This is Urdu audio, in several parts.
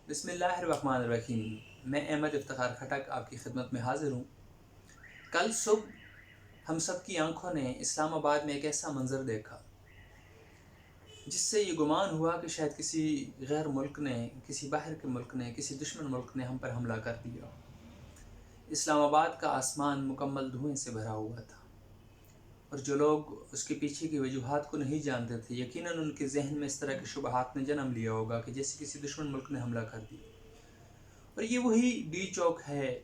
بسم اللہ الرحمن الرحیم۔ میں احمد افتخار کھٹک آپ کی خدمت میں حاضر ہوں۔ کل صبح ہم سب کی آنکھوں نے اسلام آباد میں ایک ایسا منظر دیکھا جس سے یہ گمان ہوا کہ شاید کسی غیر ملک نے، کسی باہر کے ملک نے، کسی دشمن ملک نے ہم پر حملہ کر دیا۔ اسلام آباد کا آسمان مکمل دھوئیں سے بھرا ہوا تھا، اور جو لوگ اس کے پیچھے کی وجوہات کو نہیں جانتے تھے، یقیناً ان کے ذہن میں اس طرح کے شبہات نے جنم لیا ہوگا کہ جیسے کسی دشمن ملک نے حملہ کر دیا۔ اور یہ وہی ڈی چوک ہے،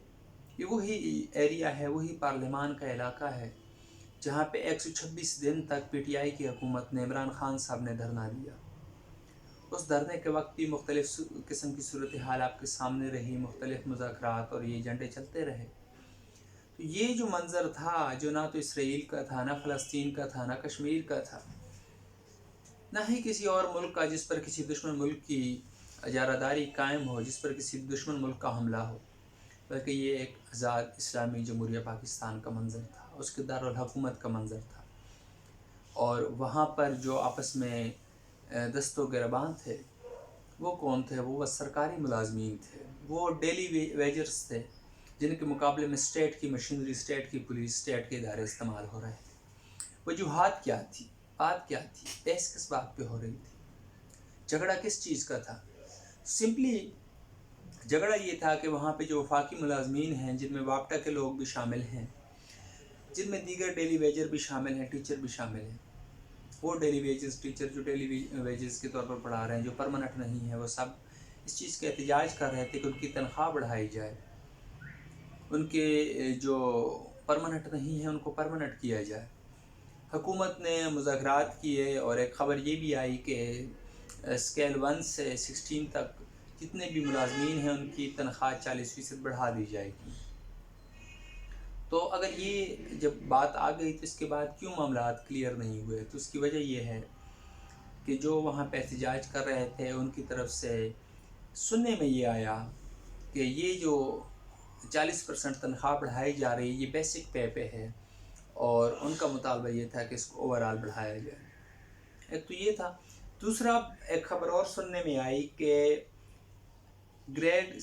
یہ وہی ایریا ہے، وہی پارلیمان کا علاقہ ہے جہاں پہ 126 دن تک پی ٹی آئی کی حکومت نے، عمران خان صاحب نے دھرنا دیا۔ اس دھرنے کے وقت بھی مختلف قسم کی صورتحال آپ کے سامنے رہی، مختلف مذاکرات اور یہ ایجنڈے چلتے رہے۔ تو یہ جو منظر تھا، جو نہ تو اسرائیل کا تھا، نہ فلسطین کا تھا، نہ کشمیر کا تھا، نہ ہی کسی اور ملک کا جس پر کسی دشمن ملک کی اجارہ داری قائم ہو، جس پر کسی دشمن ملک کا حملہ ہو، بلکہ یہ ایک آزاد اسلامی جمہوریہ پاکستان کا منظر تھا، اس کے دارالحکومت کا منظر تھا۔ اور وہاں پر جو آپس میں دست و گریباں تھے، وہ کون تھے؟ وہ سرکاری ملازمین تھے، وہ ڈیلی ویجرز تھے، جن کے مقابلے میں اسٹیٹ کی مشینری، اسٹیٹ کی پولیس، اسٹیٹ کے ادارے استعمال ہو رہے تھے۔ وجوہات کیا تھی؟ بات کیا تھی؟ بحث کس بات پہ ہو رہی تھی؟ جھگڑا کس چیز کا تھا؟ سمپلی جھگڑا یہ تھا کہ وہاں پہ جو وفاقی ملازمین ہیں، جن میں واپٹا کے لوگ بھی شامل ہیں، جن میں دیگر ڈیلی ویجر بھی شامل ہیں، ٹیچر بھی شامل ہیں، وہ ڈیلی ویجز ٹیچر جو ڈیلی ویجز کے طور پر پڑھا رہے ہیں، جو پرماننٹ نہیں ہیں، وہ سب اس چیز کا احتجاج کر رہے تھے کہ ان کی تنخواہ بڑھائی جائے، ان کے جو پرماننٹ نہیں ہیں ان کو پرماننٹ کیا جائے۔ حکومت نے مذاکرات کیے، اور ایک خبر یہ بھی آئی کہ اسکیل 1 سے 16 تک جتنے بھی ملازمین ہیں ان کی تنخواہ 40% بڑھا دی جائے گی۔ تو اگر یہ جب بات آ گئی تو اس کے بعد کیوں معاملات کلیئر نہیں ہوئے؟ تو اس کی وجہ یہ ہے کہ جو وہاں پہ احتجاج کر رہے تھے ان کی طرف سے سننے میں یہ آیا کہ یہ جو 40% تنخواہ بڑھائی جا رہی ہے، یہ بیسک پے پہ ہے، اور ان کا مطالبہ یہ تھا کہ اس کو اوورآل بڑھایا جائے۔ ایک تو یہ تھا۔ دوسرا، ایک خبر اور سننے میں آئی کہ گریڈ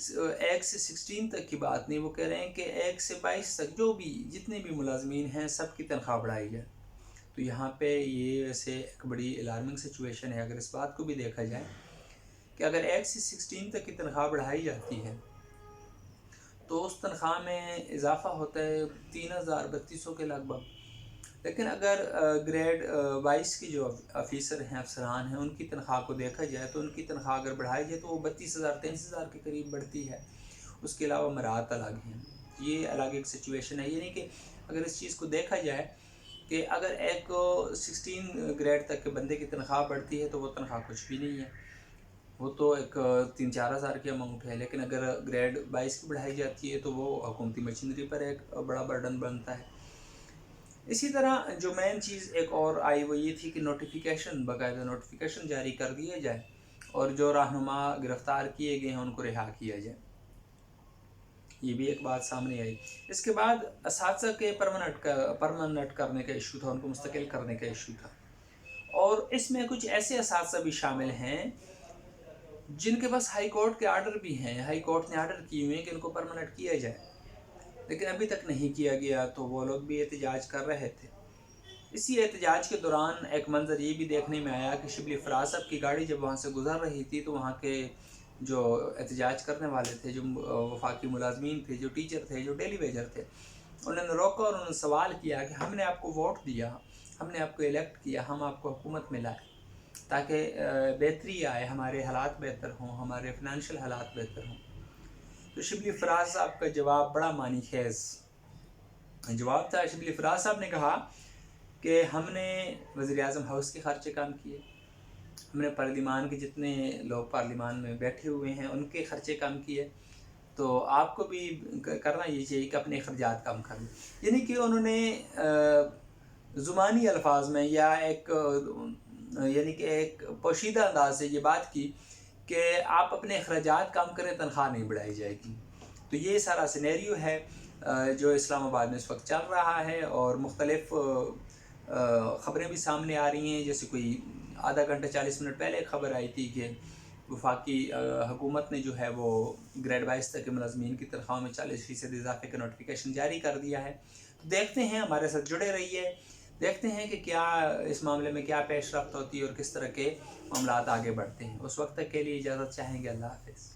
1 سے 16 تک کی بات نہیں، وہ کہہ رہے ہیں کہ 1 سے 22 تک جو بھی جتنے بھی ملازمین ہیں سب کی تنخواہ بڑھائی جائے۔ تو یہاں پہ یہ ویسے ایک بڑی الارمنگ سچویشن ہے اگر اس بات کو بھی دیکھا جائے کہ اگر 1 سے 16 تک کی تنخواہ بڑھائی جاتی ہے تو اس تنخواہ میں اضافہ ہوتا ہے 3,3200 کے لگ بھگ۔ لیکن اگر گریڈ 22 کی جو افیسر ہیں، افسران ہیں، ان کی تنخواہ کو دیکھا جائے تو ان کی تنخواہ اگر بڑھائی جائے تو وہ 32,000 23,000 کے قریب بڑھتی ہے۔ اس کے علاوہ مراعات الگ ہیں، یہ الگ ایک سچویشن ہے۔ یعنی کہ اگر اس چیز کو دیکھا جائے کہ اگر ایک 16 گریڈ تک کے بندے کی تنخواہ بڑھتی ہے تو وہ تنخواہ کچھ بھی نہیں ہے، وہ تو ایک 3-4 ہزار کی اماؤنٹ ہے۔ لیکن اگر گریڈ 22 کی بڑھائی جاتی ہے تو وہ حکومتی مشینری پر ایک بڑا برڈن بنتا ہے۔ اسی طرح جو مین چیز ایک اور آئی وہ یہ تھی کہ نوٹیفیکیشن، باقاعدہ نوٹیفیکیشن جاری کر دیا جائے اور جو رہنما گرفتار کیے گئے ہیں ان کو رہا کیا جائے۔ یہ بھی ایک بات سامنے آئی۔ اس کے بعد اساتذہ کے پرماننٹ کرنے کا ایشو تھا، ان کو مستقل کرنے کا ایشو تھا، اور اس میں کچھ ایسے اساتذہ بھی شامل ہیں جن کے پاس ہائی کورٹ کے آرڈر بھی ہیں، ہائی کورٹ نے آرڈر کیے ہوئے ہیں کہ ان کو پرماننٹ کیا جائے، لیکن ابھی تک نہیں کیا گیا، تو وہ لوگ بھی احتجاج کر رہے تھے۔ اسی احتجاج کے دوران ایک منظر یہ بھی دیکھنے میں آیا کہ شبلی فراز صاحب کی گاڑی جب وہاں سے گزر رہی تھی تو وہاں کے جو احتجاج کرنے والے تھے، جو وفاقی ملازمین تھے، جو ٹیچر تھے، جو ڈیلی ویجر تھے، انہوں نے روکا اور انہوں نے سوال کیا کہ ہم نے آپ کو ووٹ دیا، ہم نے آپ کو الیکٹ کیا، ہم آپ کو حکومت میں لائے تاکہ بہتری آئے، ہمارے حالات بہتر ہوں، ہمارے فنانشل حالات بہتر ہوں۔ تو شبلی فراز صاحب کا جواب بڑا معنی خیز جواب تھا۔ شبلی فراز صاحب نے کہا کہ ہم نے وزیر اعظم ہاؤس کے خرچے کم کیے، ہم نے پارلیمان کے جتنے لوگ پارلیمان میں بیٹھے ہوئے ہیں ان کے خرچے کم کیے، تو آپ کو بھی کرنا یہ چاہیے کہ اپنے اخراجات کم کر لیں۔ یعنی کہ انہوں نے زبانی الفاظ میں یا ایک یعنی کہ ایک پوشیدہ انداز سے یہ بات کی کہ آپ اپنے اخراجات کم کریں، تنخواہ نہیں بڑھائی جائے گی۔ تو یہ سارا سینیریو ہے جو اسلام آباد میں اس وقت چل رہا ہے، اور مختلف خبریں بھی سامنے آ رہی ہیں۔ جیسے کوئی آدھا گھنٹہ 40 منٹ پہلے ایک خبر آئی تھی کہ وفاقی حکومت نے جو ہے وہ گریڈ 22 تک کے ملازمین کی تنخواہوں میں 40% اضافے کا نوٹیفیکیشن جاری کر دیا ہے. دیکھتے ہیں، ہمارے ساتھ جڑے رہیے، دیکھتے ہیں کہ کیا اس معاملے میں کیا پیش رفت ہوتی ہے اور کس طرح کے معاملات آگے بڑھتے ہیں. اس وقت تک کے لیے اجازت چاہیں گے. اللہ حافظ.